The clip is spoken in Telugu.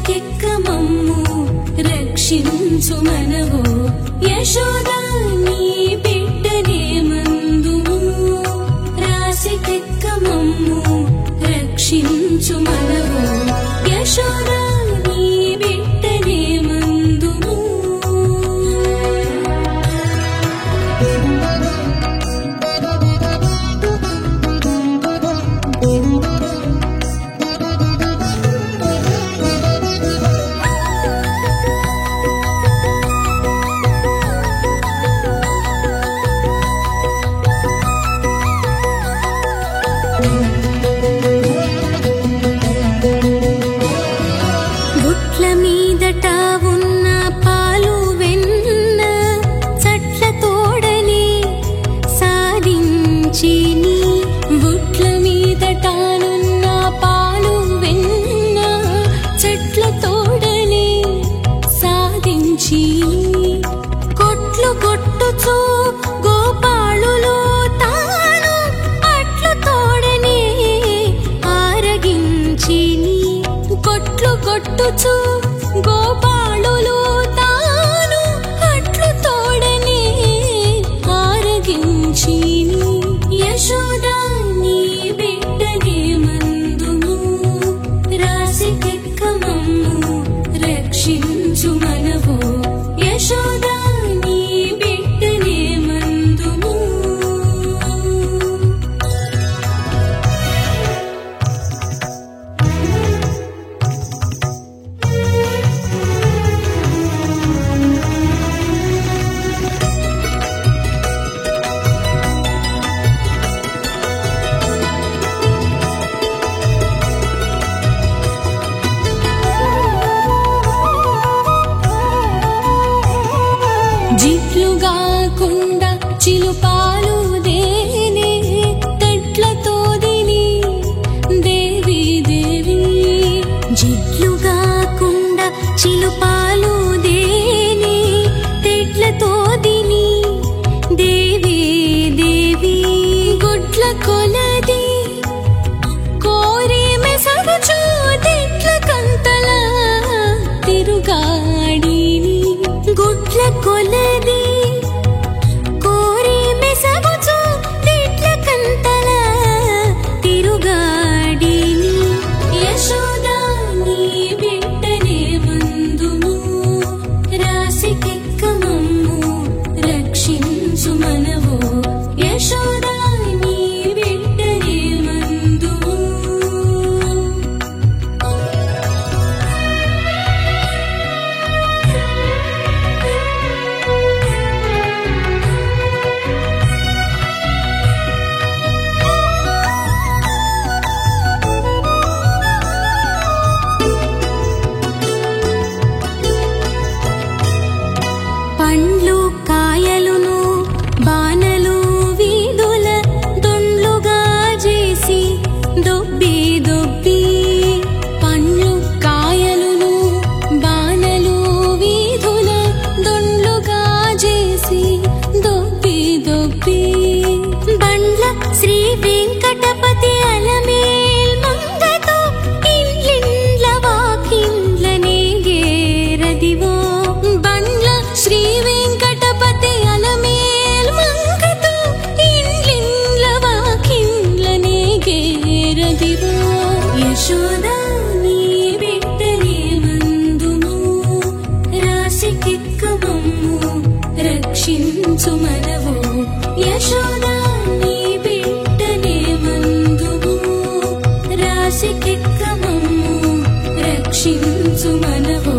రాసికెక్కమమ్ము రక్షించు మనవో యశోదా నీ బిడ్డనే మందుము రాసికెక్కమమ్ము రక్షించు మనవో యశోదా నీ బిడ్డనే మందుము గుట్ల మీదట ఉన్న పాలు వెన్న చట్ల తోడని సాధించిని గుట్ల మీదటనున్న పాలు వెన్న చెట్ల తోడని సాధించిని కొట్లు కొట్టుచు గోపాళులో తాను అట్లు తోడని ఆరగించిని కొట్లు కొట్టుచు గోపాళులు తాను అట్లు తోడని ఆరగించిని యశోదా నీ బిడ్డనే మందుము రాసికెక్కమమ్ము రక్షించు మనవో యశోదా నీ బిడ్డనే మందుము జిట్లుగాకుండా చిలుపాలు దేనే తట్లతో దిని దేవి దేవి జిట్లుగాకుండా చిలుపాలు దేనే తెట్లతో దిని దేవి దేవి గుడ్ల కొలది కోరి మెసగుచు తెట్ల కంతల తిరుగాడిని గుడ్ల కొలది కోరి మెసగుచు తెట్ల కంతల తిరుగాడిని యశోదా నీ బిడ్డనే మందుము రాసికెక్కమమ్ము రక్షించు మనవో యశోదా నీ బిడ్డనే మందుము పండ్లు కాయలును బాణలు వీధుల దొండ్లుగా చేసి దొబ్బి దొబ్బి పండ్లు కాయలును బాణలు వీధుల దొండ్లుగా చేసి దొబ్బి దొబ్బి బండ్ల శ్రీ వెంకటపతి అలమేల్ మంగతో ఇండ్లిండ్ల వాకిండ్ల నేగేరదివో బండ్ల శ్రీ వెంకటపతి అలమేల్ మంగతో ఇండ్లిండ్ల వాకిండ్ల నేగేరదివో యశోదా నీ బిడ్డనే మందుము రాసికెక్కమమ్ము రక్షించు మనవో యశోదా నీ బిడ్డనే మందుము రాసికెక్కమమ్ము రక్షించు మనవో